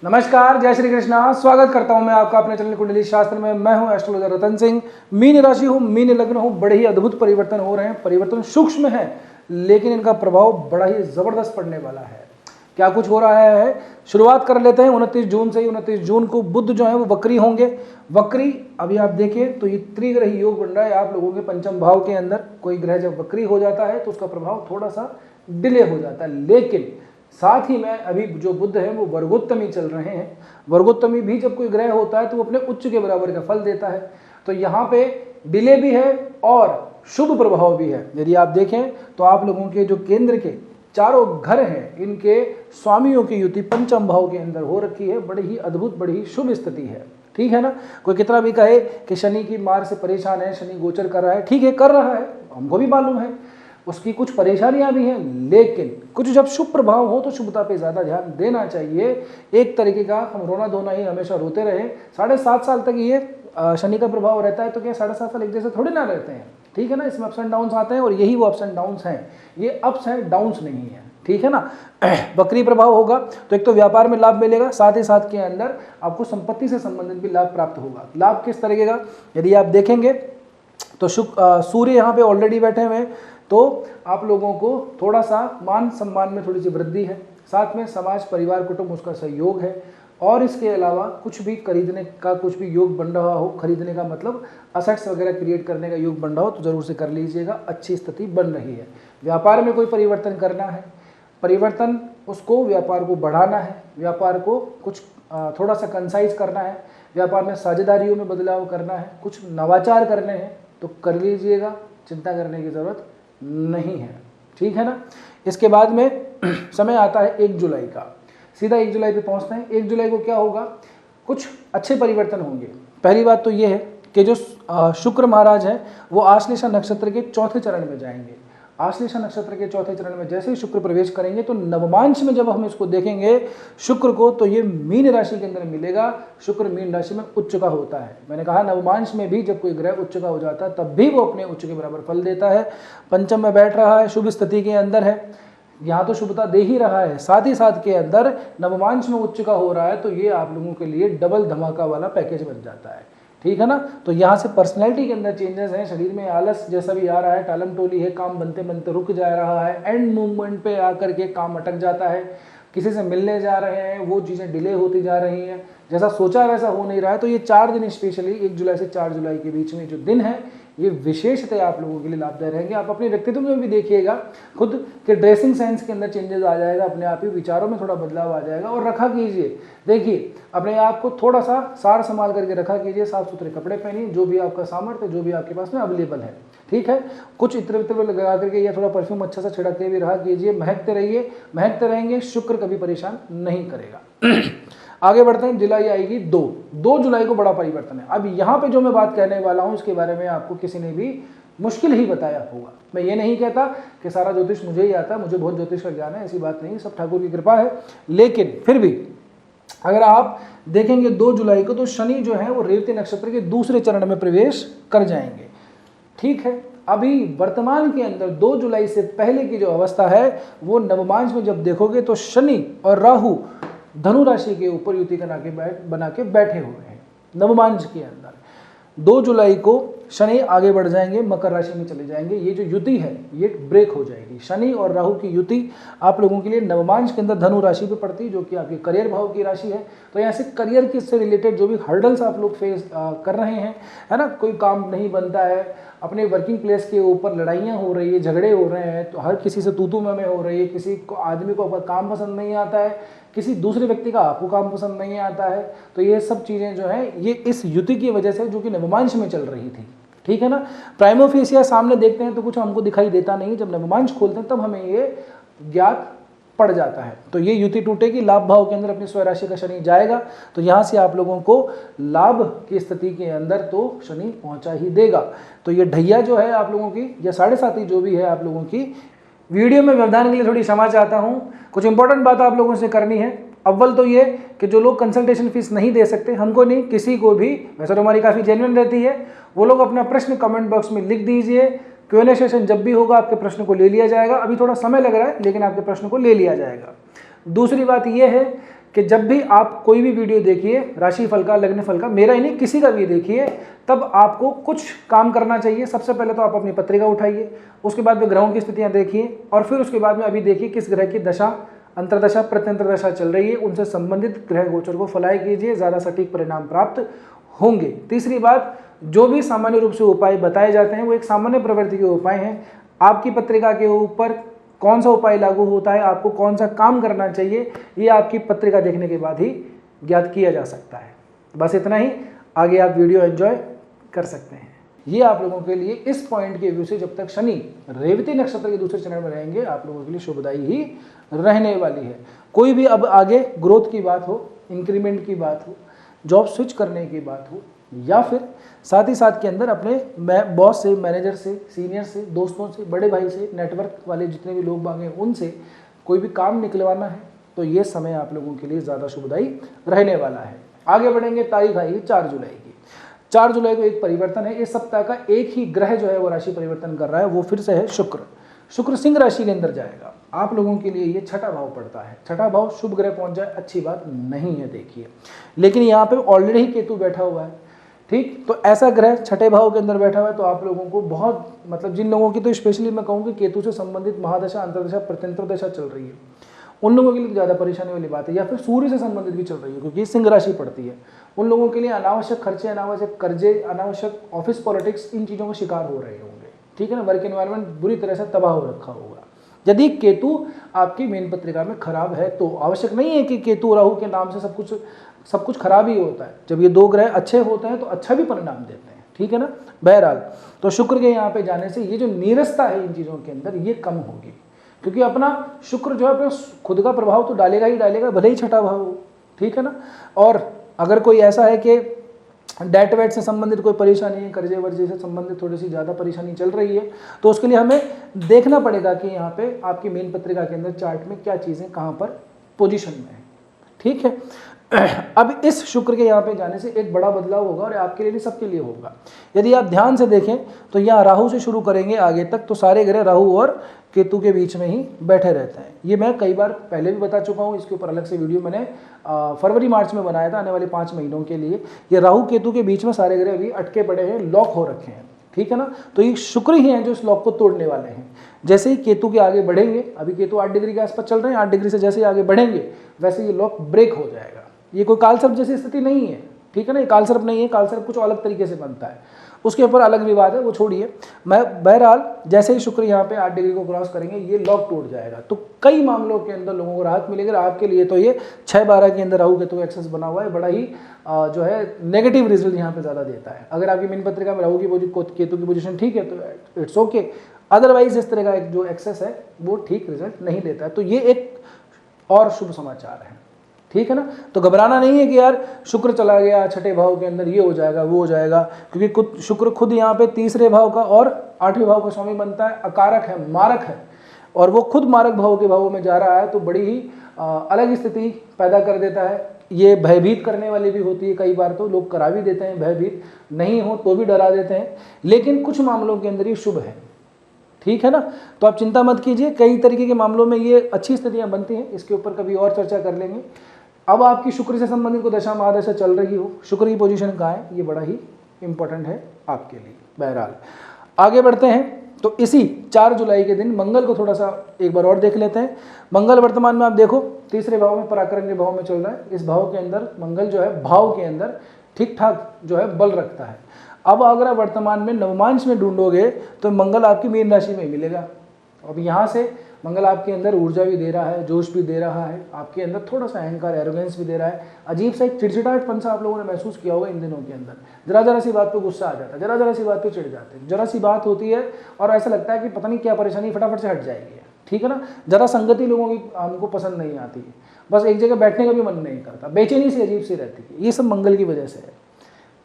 नमस्कार, जय श्री कृष्णा। स्वागत करता हूं मैं आपका अपने चैनल कुंडली शास्त्र में। मैं हूं एस्ट्रोलॉजर रतन सिंह। मीन राशि हूं, मीन लग्न हूं, बड़े ही अद्भुत परिवर्तन हो रहे हैं। परिवर्तन सूक्ष्म है लेकिन इनका प्रभाव बड़ा ही जबरदस्त पड़ने वाला है। क्या कुछ हो रहा है शुरुआत कर लेते हैं। 29 जून से ही 29 जून को बुध जो है वो वक्री होंगे। वक्री अभी आप देखें तो ये त्रिग्रही योग बन रहा है आप लोगों के पंचम भाव के अंदर। कोई ग्रह जब वक्री हो जाता है तो उसका प्रभाव थोड़ा सा डिले हो जाता है, लेकिन साथ ही में अभी जो बुध है वो वर्गोत्तमी चल रहे हैं। वर्गोत्तमी भी जब कोई ग्रह होता है तो वो अपने उच्च के बराबर का फल देता है। तो यहाँ पे डिले भी है और शुभ प्रभाव भी है। यदि आप देखें तो आप लोगों के जो केंद्र के चारों घर हैं इनके स्वामियों की युति पंचम भाव के अंदर हो रखी है। बड़ी ही अद्भुत, बड़ी ही शुभ स्थिति है। ठीक है ना। कोई कितना भी कहे कि शनि की मार से परेशान है, शनि गोचर कर रहा है, ठीक है कर रहा है, हमको भी मालूम है उसकी कुछ परेशानियां भी हैं, लेकिन कुछ जब शुभ प्रभाव हो तो शुभता पे ज़्यादा ध्यान देना चाहिए। एक तरीके का हम रोना धोना ही हमेशा रोते रहे। 7.5 साल तक ये शनि का प्रभाव रहता है, तो क्या 7.5 साल एक जैसे थोड़े ना रहते हैं। ठीक है ना। इसमें अप्स एंड डाउन्स आते हैं और यही वो अप्स एंड डाउन्स हैं, ये अप्स एंड डाउन्स नहीं है। ठीक है ना। वक्री प्रभाव होगा तो एक तो व्यापार में लाभ मिलेगा, साथ ही साथ के अंदर आपको संपत्ति से संबंधित भी लाभ प्राप्त होगा। लाभ किस तरीके का, यदि आप देखेंगे तो सूर्य यहाँ पे ऑलरेडी बैठे हुए हैं, तो आप लोगों को थोड़ा सा मान सम्मान में थोड़ी सी वृद्धि है। साथ में समाज, परिवार, कुटुंब उसका सहयोग है। और इसके अलावा कुछ भी खरीदने का कुछ भी योग बन रहा हो, खरीदने का मतलब असेट्स वगैरह क्रिएट करने का योग बन रहा हो तो ज़रूर से कर लीजिएगा। अच्छी स्थिति बन रही है। व्यापार में कोई परिवर्तन करना है, परिवर्तन उसको व्यापार को बढ़ाना है, व्यापार को कुछ थोड़ा सा कंसाइज करना है, व्यापार में साझेदारियों में बदलाव करना है, कुछ नवाचार करने हैं तो कर लीजिएगा। चिंता करने की ज़रूरत नहीं है। ठीक है ना। इसके बाद में समय आता है 1 जुलाई का। सीधा 1 जुलाई पे पहुंचते हैं। 1 जुलाई को क्या होगा, कुछ अच्छे परिवर्तन होंगे। पहली बात तो ये है कि जो शुक्र महाराज हैं वो आश्लेषा नक्षत्र के चौथे चरण में जाएंगे। आश्लेषा नक्षत्र के चौथे चरण में जैसे ही शुक्र प्रवेश करेंगे तो नवमांश में जब हम इसको देखेंगे शुक्र को, तो ये मीन राशि के अंदर मिलेगा। शुक्र मीन राशि में उच्च का होता है। मैंने कहा नवमांश में भी जब कोई ग्रह उच्च का हो जाता है तब भी वो अपने उच्च के बराबर फल देता है। पंचम में बैठ रहा है, शुभ स्थिति के अंदर है, यहाँ तो शुभता दे ही रहा है, साथ ही साथ के अंदर नवमांश में उच्च का हो रहा है, तो ये आप लोगों के लिए डबल धमाका वाला पैकेज बन जाता है। ठीक है ना। तो यहाँ से पर्सनैलिटी के अंदर चेंजेस हैं, शरीर में आलस जैसा भी आ रहा है, टालम टोली है, काम बनते बनते रुक जा रहा है, एंड मूवमेंट पे आकर के काम अटक जाता है, किसी से मिलने जा रहे हैं वो चीज़ें डिले होती जा रही हैं, जैसा सोचा वैसा हो नहीं रहा है। तो ये 4 दिन स्पेशली 1 जुलाई से 4 जुलाई के बीच में जो दिन है ये विशेषतः आप लोगों के लिए लाभदायक रहेंगे। आप अपने व्यक्तित्व में भी देखिएगा, खुद के ड्रेसिंग सेंस के अंदर चेंजेस आ जाएगा, अपने आप ही विचारों में थोड़ा बदलाव आ जाएगा। और रखा कीजिए, देखिए अपने आप को थोड़ा सा सार संभाल करके रखा कीजिए, साफ सुथरे कपड़े पहनिए, जो भी आपका सामर्थ्य, जो भी आपके पास में अवेलेबल है। ठीक है। कुछ इत्र वित्र लगा करके या थोड़ा परफ्यूम अच्छा सा छिड़क के भी रहा कीजिए। महकते रहिए, महकते रहेंगे, शुक्र कभी परेशान नहीं करेगा। आगे बढ़ते हैं। जुलाई आएगी 2 जुलाई को बड़ा परिवर्तन है। अब यहाँ पे जो मैं बात कहने वाला हूँ इसके बारे में आपको किसी ने भी मुश्किल ही बताया होगा। मैं ये नहीं कहता कि सारा ज्योतिष मुझे ही आता है, मुझे बहुत ज्योतिष का ज्ञान है, ऐसी बात नहीं, सब ठाकुर की कृपा है। लेकिन फिर भी अगर आप देखेंगे 2 जुलाई को तो शनि जो है वो रेवती नक्षत्र के दूसरे चरण में प्रवेश कर जाएंगे। ठीक है। अभी वर्तमान के अंदर 2 जुलाई से पहले की जो अवस्था है वो नवमांश में जब देखोगे तो शनि और राहु धनु राशि के ऊपर युति बना के बैठे हुए हैं नवमांश के अंदर। 2 जुलाई को शनि आगे बढ़ जाएंगे, मकर राशि में चले जाएंगे। ये जो युति है ये ब्रेक हो जाएगी। शनि और राहु की युति आप लोगों के लिए नवमांश के अंदर धनु राशि पे पड़ती है, जो कि आपके करियर भाव की राशि है। तो यहाँ से करियर के से रिलेटेड जो भी हर्डल्स आप लोग फेस कर रहे हैं, है ना, कोई काम नहीं बनता है, अपने वर्किंग प्लेस के ऊपर लड़ाइयाँ हो रही है, झगड़े हो रहे हैं, तो हर किसी से तू में हो रही है, किसी को आदमी को अपना काम पसंद नहीं आता है, किसी दूसरे व्यक्ति का आपको काम पसंद नहीं आता है, तो ये सब चीज़ें जो हैं ये इस युति की वजह से जो कि नवमांश में चल रही थी। ठीक है ना। प्राइमो फेसिया सामने देखते हैं तो कुछ हमको दिखाई देता नहीं, जब नवमांश खोलते हैं तब हमें ये ज्ञात पड़ जाता है। तो ये युति टूटेगी, लाभ भाव के अंदर अपनी स्वराशि का शनि जाएगा, तो यहाँ से आप लोगों को लाभ की स्थिति के अंदर तो शनि पहुँचा ही देगा। तो ये ढैया जो है आप लोगों की या 7.5 जो भी है आप लोगों की, वीडियो में व्यवधान के लिए थोड़ी क्षमा चाहता हूँ। कुछ इंपॉर्टेंट बात आप लोगों से करनी है। अव्वल तो ये कि जो लोग कंसल्टेशन फीस नहीं दे सकते, हमको नहीं किसी को भी, वैसे तो हमारी काफ़ी जेन्युइन रहती है, वो लोग अपना प्रश्न कमेंट बॉक्स में लिख दीजिए। Q&A सेशन जब भी होगा आपके प्रश्न को ले लिया जाएगा। अभी थोड़ा समय लग रहा है लेकिन आपके प्रश्न को ले लिया जाएगा। दूसरी बात यह है कि जब भी आप कोई भी वीडियो देखिए, राशिफल का, लग्नफल का, मेरा ही नहीं किसी का भी देखिए, तब आपको कुछ काम करना चाहिए। सबसे पहले तो आप अपनी पत्रिका उठाइए, उसके बाद में ग्रहों की स्थितियां देखिए, और फिर उसके बाद में अभी देखिए किस ग्रह की दशा, अंतरदशा, प्रत्यंतरदशा चल रही है, उनसे संबंधित ग्रह गोचर को फॉलो कीजिए, ज़्यादा सटीक परिणाम प्राप्त होंगे। तीसरी बात, जो भी सामान्य रूप से उपाय बताए जाते हैं वो एक सामान्य प्रवृत्ति के उपाय हैं। आपकी पत्रिका के ऊपर कौन सा उपाय लागू होता है, आपको कौन सा काम करना चाहिए, ये आपकी पत्रिका देखने के बाद ही ज्ञात किया जा सकता है। बस इतना ही, आगे आप वीडियो एंजॉय कर सकते हैं। ये आप लोगों के लिए इस पॉइंट के व्यू से जब तक शनि रेवती नक्षत्र के दूसरे चरण में रहेंगे, आप लोगों के लिए शुभदायी ही रहने वाली है। कोई भी अब आगे ग्रोथ की बात हो, इंक्रीमेंट की बात हो, जॉब स्विच करने की बात हो, या फिर साथ ही साथ के अंदर अपने बॉस से, मैनेजर से, सीनियर से, दोस्तों से, बड़े भाई से, नेटवर्क वाले जितने भी लोग बांगे उनसे कोई भी काम निकलवाना है, तो ये समय आप लोगों के लिए ज़्यादा शुभदायी रहने वाला है। आगे बढ़ेंगे, तारीख आएगी 4 जुलाई की। 4 जुलाई को एक परिवर्तन है। इस सप्ताह का एक ही ग्रह जो है वो राशि परिवर्तन कर रहा है, वो फिर से है शुक्र। शुक्र सिंह राशि के अंदर जाएगा। आप लोगों के लिए ये छठा भाव पड़ता है। छठा भाव शुभ ग्रह पहुंच जाए अच्छी बात नहीं है, देखिए, लेकिन यहाँ पे ऑलरेडी ही केतु बैठा हुआ है, ठीक। तो ऐसा ग्रह छठे भाव के अंदर बैठा हुआ है, तो आप लोगों को बहुत, मतलब जिन लोगों की तो स्पेशली मैं कहूँ कि केतु से संबंधित महादशा, अंतरदशा, प्रत्यंतरदशा चल रही है, उन लोगों के लिए ज़्यादा परेशानी वाली बात है। या फिर सूर्य से संबंधित भी चल रही है, क्योंकि सिंह राशि पड़ती है, उन लोगों के लिए अनावश्यक खर्चे, अनावश्यक कर्जे, अनावश्यक ऑफिस पॉलिटिक्स, इन चीज़ों का शिकार हो रहे होंगे, ठीक है ना। वर्क एनवायरनमेंट बुरी तरह से तबाह हो रखा होगा। यदि केतु आपकी मेन पत्रिका में खराब है, तो आवश्यक नहीं है कि केतु राहु के नाम से सब कुछ खराब ही होता है। जब ये दो ग्रह अच्छे होते हैं तो अच्छा भी परिणाम देते हैं, ठीक है ना। बहरहाल, तो शुक्र के यहाँ पे जाने से ये जो नीरसता है इन चीज़ों के अंदर, ये कम होगी, क्योंकि अपना शुक्र जो है अपना खुद का प्रभाव तो डालेगा ही डालेगा, भले ही छठा भाव हो, ठीक है ना। और अगर कोई ऐसा है कि डेट वेट से संबंधित कोई परेशानी है, कर्जे वर्जे से संबंधित थोड़ी सी ज़्यादा परेशानी चल रही है, तो उसके लिए हमें देखना पड़ेगा कि यहाँ पे आपकी मेन पत्रिका के अंदर चार्ट में क्या चीज़ें कहाँ पर पोजीशन में है, ठीक है। अब इस शुक्र के यहाँ पे जाने से एक बड़ा बदलाव होगा, और आपके लिए नहीं, सबके लिए होगा। यदि आप ध्यान से देखें तो यहाँ राहु से शुरू करेंगे आगे तक, तो सारे ग्रह राहु और केतु के बीच में ही बैठे रहते हैं। ये मैं कई बार पहले भी बता चुका हूँ, इसके ऊपर अलग से वीडियो मैंने फरवरी मार्च में बनाया था, आने वाले 5 महीनों के लिए। ये राहु केतु के बीच में सारे ग्रह अभी अटके पड़े हैं, लॉक हो रखे हैं, ठीक है ना। तो ये शुक्र ही हैं जो इस लॉक को तोड़ने वाले हैं। जैसे ही केतु के आगे बढ़ेंगे, अभी केतु 8 डिग्री के आसपास चल रहे हैं, 8 डिग्री से जैसे ही आगे बढ़ेंगे वैसे ये लॉक ब्रेक हो जाएगा। ये कोई कालसर्प जैसी स्थिति नहीं है, ठीक है ना। ये कालसर्प नहीं है, कालसर्प कुछ अलग तरीके से बनता है, उसके ऊपर अलग विवाद है, वो छोड़िए। मैं बहरहाल जैसे ही शुक्र यहाँ पे 8 डिग्री को क्रॉस करेंगे, ये लॉक टूट जाएगा, तो कई मामलों के अंदर लोगों को राहत मिलेगी। आपके लिए तो ये 6-12 के अंदर राहु केतु एक्सेस बना हुआ है, बड़ा ही जो है नेगेटिव रिजल्ट यहाँ पे ज़्यादा देता है। अगर आपकी मेन पत्रिका में राहु की केतु की पोजीशन ठीक है तो इट्स ओके, अदरवाइज इस तरह का एक जो एक्सेस है वो ठीक रिजल्ट नहीं देता है। तो ये एक और शुभ समाचार है, ठीक है ना। तो घबराना नहीं है कि यार शुक्र चला गया छठे भाव के अंदर, ये हो जाएगा वो हो जाएगा, क्योंकि शुक्र खुद यहाँ पे तीसरे भाव का और 8वें भाव का स्वामी बनता है, अकारक है, मारक है, और वो खुद मारक भाव के भावों में जा रहा है, तो बड़ी ही अलग स्थिति पैदा कर देता है। ये भयभीत करने वाली भी होती है, कई बार तो लोग करा भी देते हैं, भयभीत नहीं हो तो भी डरा देते हैं, लेकिन कुछ मामलों के अंदर ये शुभ है, ठीक है ना। तो आप चिंता मत कीजिए, कई तरीके के मामलों में ये अच्छी स्थितियां बनती हैं, इसके ऊपर कभी और चर्चा कर लेंगे। अब आपकी शुक्र से संबंधित को दशा महादशा चल रही हो, शुक्र की पोजीशन कहाँ है, ये बड़ा ही इंपॉर्टेंट है आपके लिए। बहरहाल आगे बढ़ते हैं, तो इसी 4 जुलाई के दिन मंगल को थोड़ा सा एक बार और देख लेते हैं। मंगल वर्तमान में आप देखो तीसरे भाव में, पराक्रम के भाव में चल रहा है। इस भाव के अंदर मंगल जो है भाव के अंदर ठीक ठाक जो है बल रखता है। अब अगर आप वर्तमान में नवमांश में ढूंढोगे तो मंगल आपकी मीन राशि में मिलेगा। अब यहाँ से मंगल आपके अंदर ऊर्जा भी दे रहा है, जोश भी दे रहा है, आपके अंदर थोड़ा सा अहंकार, एरोगेंस भी दे रहा है। अजीब सा एक चिड़चिड़ाहटपन सा आप लोगों ने महसूस किया होगा इन दिनों के अंदर। जरा सी बात पे गुस्सा आ जाता है, जरा सी बात पे चिढ़ जाते हैं, जरा सी बात होती है और ऐसा लगता है कि पता नहीं क्या परेशानी फटाफट से हट जाएगी, ठीक है ना। जरा संगति लोगों की हमको पसंद नहीं आती है, बस एक जगह बैठने का भी मन नहीं करता, बेचैनी सी अजीब सी रहती है। ये सब मंगल की वजह से है।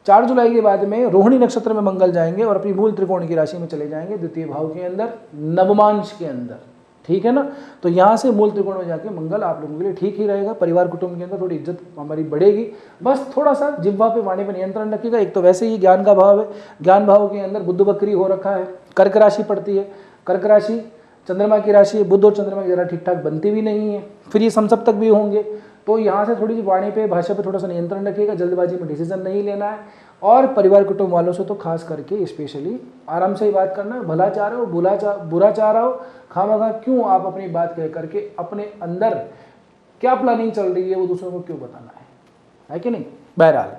4 जुलाई के बाद में रोहिणी नक्षत्र में मंगल जाएंगे और अपनी मूल त्रिकोण की राशि में चले जाएंगे, द्वितीय भाव के अंदर, नवमांश के अंदर, ठीक है ना। तो यहाँ से मूल त्रिकोण में जाके मंगल आप लोगों के लिए ठीक ही रहेगा। परिवार कुटुंब के अंदर थोड़ी इज्जत हमारी बढ़ेगी, बस थोड़ा सा जिह्वा पे, वाणी पे नियंत्रण रखिएगा। एक तो वैसे ही ज्ञान का भाव है, ज्ञान भाव के अंदर बुध बकरी हो रखा है, कर्क राशि पड़ती है, कर्क राशि चंद्रमा की राशि है, बुध और चंद्रमा की जरा ठीक ठाक बनती भी नहीं है, फिर ये समसप्तक भी होंगे, तो यहाँ से थोड़ी सी वाणी पे, भाषा पे थोड़ा सा नियंत्रण रखिएगा, जल्दबाजी में डिसीजन नहीं लेना है, और परिवार कुटुंब वालों से तो खास करके स्पेशली आराम से ही बात करना है। भला चाह रहे हो, बुरा चाह रहा हो, खामखा क्यों आप अपनी बात कह करके अपने अंदर क्या प्लानिंग चल रही है वो दूसरों को क्यों बताना है कि नहीं। बहरहाल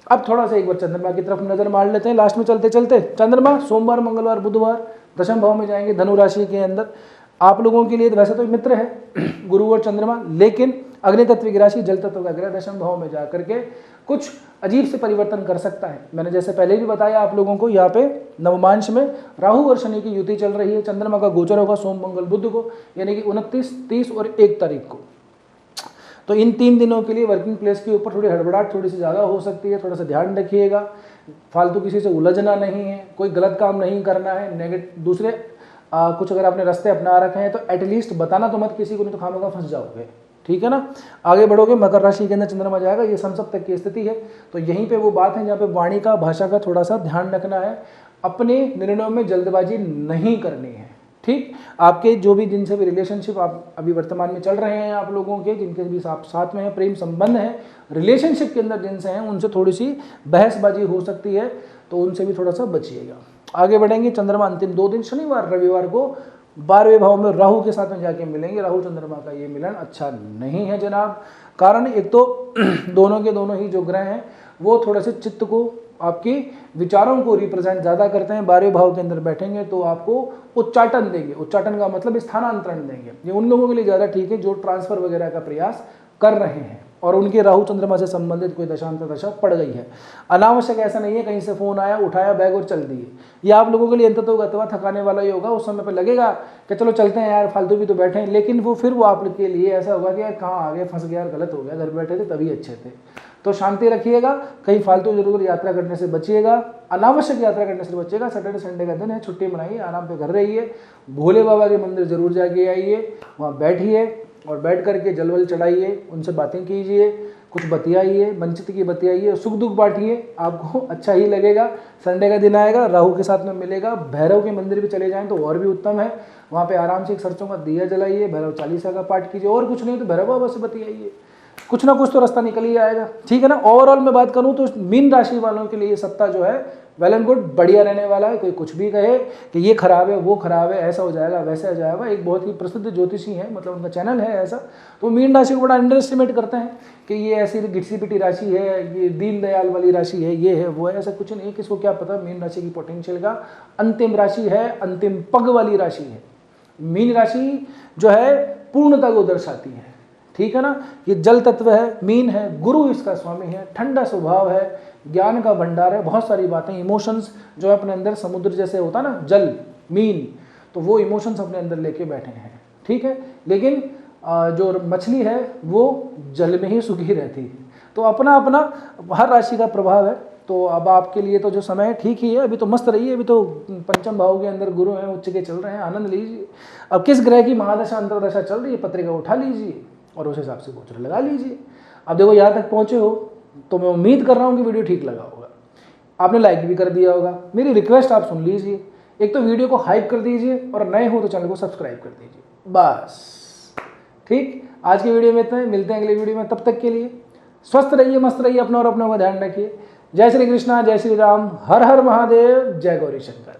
अब थोड़ा सा एक बार चंद्रमा की तरफ नजर मार लेते हैं लास्ट में चलते चलते। चंद्रमा सोमवार, मंगलवार, बुधवार दशम भाव में जाएंगे, धनु राशि के अंदर। आप लोगों के लिए वैसे तो मित्र है गुरु और चंद्रमा, लेकिन अग्नि तत्व की राशि, जल तत्व का ग्रह दशम भाव में जाकर के कुछ अजीब से परिवर्तन कर सकता है। मैंने जैसे पहले भी बताया आप लोगों को, यहाँ पे नवमांश में राहु और शनि की युति चल रही है। चंद्रमा का गोचर होगा सोम, मंगल, बुध को, यानी कि 29, 30 और 1 तारीख को। तो इन 3 दिनों के लिए वर्किंग प्लेस के ऊपर थोड़ी हड़बड़ाहट थोड़ी सी ज़्यादा हो सकती है, थोड़ा सा ध्यान रखिएगा। फालतू किसी से उलझना नहीं है, कोई गलत काम नहीं करना है, दूसरे कुछ अगर आपने रास्ते अपना रखे हैं तो एटलीस्ट बताना तो मत किसी को, नहीं तो खामखा फंस जाओगे, ठीक है ना। आगे बढ़ोगे, मकर राशि के अंदर चंद्रमा जाएगा, ये संसप्तक तक की स्थिति है। तो यहीं पे वो बात है जहाँ पे वाणी का, भाषा का थोड़ा सा ध्यान रखना है, अपने निर्णयों में जल्दबाजी नहीं करनी है, ठीक। आपके जो भी जिनसे भी रिलेशनशिप आप अभी वर्तमान में चल रहे हैं, आप लोगों के जिनके भी आप साथ में हैं, प्रेम संबंध है, रिलेशनशिप के अंदर जिनसे हैं, उनसे थोड़ी सी बहसबाजी हो सकती है, तो उनसे भी थोड़ा सा बचिएगा। आगे बढ़ेंगे, चंद्रमा अंतिम 2 दिन शनिवार रविवार को 12वें भाव में राहु के साथ में जाके मिलेंगे। राहु चंद्रमा का ये मिलन अच्छा नहीं है जनाब। कारण एक तो दोनों के दोनों ही जो ग्रह हैं वो थोड़े से चित्त को, आपकी विचारों को रिप्रेजेंट ज़्यादा करते हैं। 12वें भाव के अंदर बैठेंगे तो आपको उच्चाटन देंगे। उच्चाटन का मतलब स्थानांतरण देंगे। ये उन लोगों के लिए ज़्यादा ठीक है जो ट्रांसफर वगैरह का प्रयास कर रहे हैं और उनके राहु चंद्रमा से संबंधित कोई दशांतर दशा पड़ गई है। अनावश्यक ऐसा नहीं है कहीं से फोन आया, उठाया बैग और चल दिए। ये आप लोगों के लिए अंततोगत्वा थकाने वाला ही होगा। उस समय पे लगेगा कि चलो चलते हैं यार, फालतू भी तो बैठे हैं, लेकिन वो फिर वो आपके लिए ऐसा होगा कि यार कहाँ आ गए, फंस गया यार, गलत हो गया, घर बैठे थे तभी अच्छे थे। तो शांति रखिएगा, कहीं फालतू इधर यात्रा करने से बचिएगा, अनावश्यक यात्रा करने से बचिएगा। सैटरडे संडे का दिन है, छुट्टी मनाइए, आराम पे घर रहिए, भोले बाबा के मंदिर जरूर जाके आइए, वहाँ बैठिए और बैठ करके जल वल चढ़ाइए, उनसे बातें कीजिए, कुछ बतियाइए, वंचित की बतियाइए, सुख दुख बांटिए, आपको अच्छा ही लगेगा। संडे का दिन आएगा, राहु के साथ में मिलेगा, भैरव के मंदिर भी चले जाएं तो और भी उत्तम है। वहाँ पे आराम से एक सरसों का दिया जलाइए, भैरव चालीसा का पाठ कीजिए, और कुछ नहीं तो भैरव बाबा से बतियाइए, कुछ ना कुछ तो रास्ता निकल ही आएगा, ठीक है ना। ओवरऑल मैं बात करूं तो मीन राशि वालों के लिए ये सप्ताह जो है वेल एंड गुड, बढ़िया रहने वाला है। कोई कुछ भी कहे कि ये खराब है, वो खराब है, ऐसा हो जाएगा, वैसा हो जाएगा, एक बहुत ही प्रसिद्ध ज्योतिषी है, मतलब उनका चैनल है ऐसा, तो मीन राशि को बड़ा अंडर एस्टिमेट करते हैं कि ये ऐसी गिट्सी पिटी राशि है, ये दीनदयाल वाली राशि है, ये है वो है, ऐसा कुछ नहीं। किसको क्या पता, मीन राशि की पोटेंशियल का अंतिम राशि है, अंतिम पग वाली राशि है। मीन राशि जो है पूर्णता को दर्शाती है, ठीक है ना। ये जल तत्व है, मीन है, गुरु इसका स्वामी है, ठंडा स्वभाव है, ज्ञान का भंडार है, बहुत सारी बातें, इमोशंस जो अपने अंदर समुद्र जैसे होता ना जल मीन, तो वो इमोशंस अपने अंदर लेके बैठे हैं, ठीक है। लेकिन जो मछली है वो जल में ही सुखी रहती है। तो अपना अपना हर राशि का प्रभाव है। तो अब आपके लिए तो जो समय है ठीक ही है, अभी तो मस्त रहिए, अभी तो पंचम भाव के अंदर गुरु हैं, उच्च के चल रहे हैं, आनंद लीजिए। अब किस ग्रह की महादशा अंतरदशा चल रही है, पत्रिका उठा लीजिए और उस हिसाब से गोचर लगा लीजिए। अब देखो यहाँ तक पहुँचे हो तो मैं उम्मीद कर रहा हूँ कि वीडियो ठीक लगा होगा, आपने लाइक भी कर दिया होगा। मेरी रिक्वेस्ट आप सुन लीजिए, एक तो वीडियो को हाइप कर दीजिए और नए हो तो चैनल को सब्सक्राइब कर दीजिए, बस ठीक। आज की वीडियो में इतना ही, मिलते हैं अगले वीडियो में। तब तक के लिए स्वस्थ रहिए, मस्त रहिए, अपना और अपनों का ध्यान रखिए। जय श्री कृष्णा, जय श्री राम, हर हर महादेव, जय गौरी शंकर।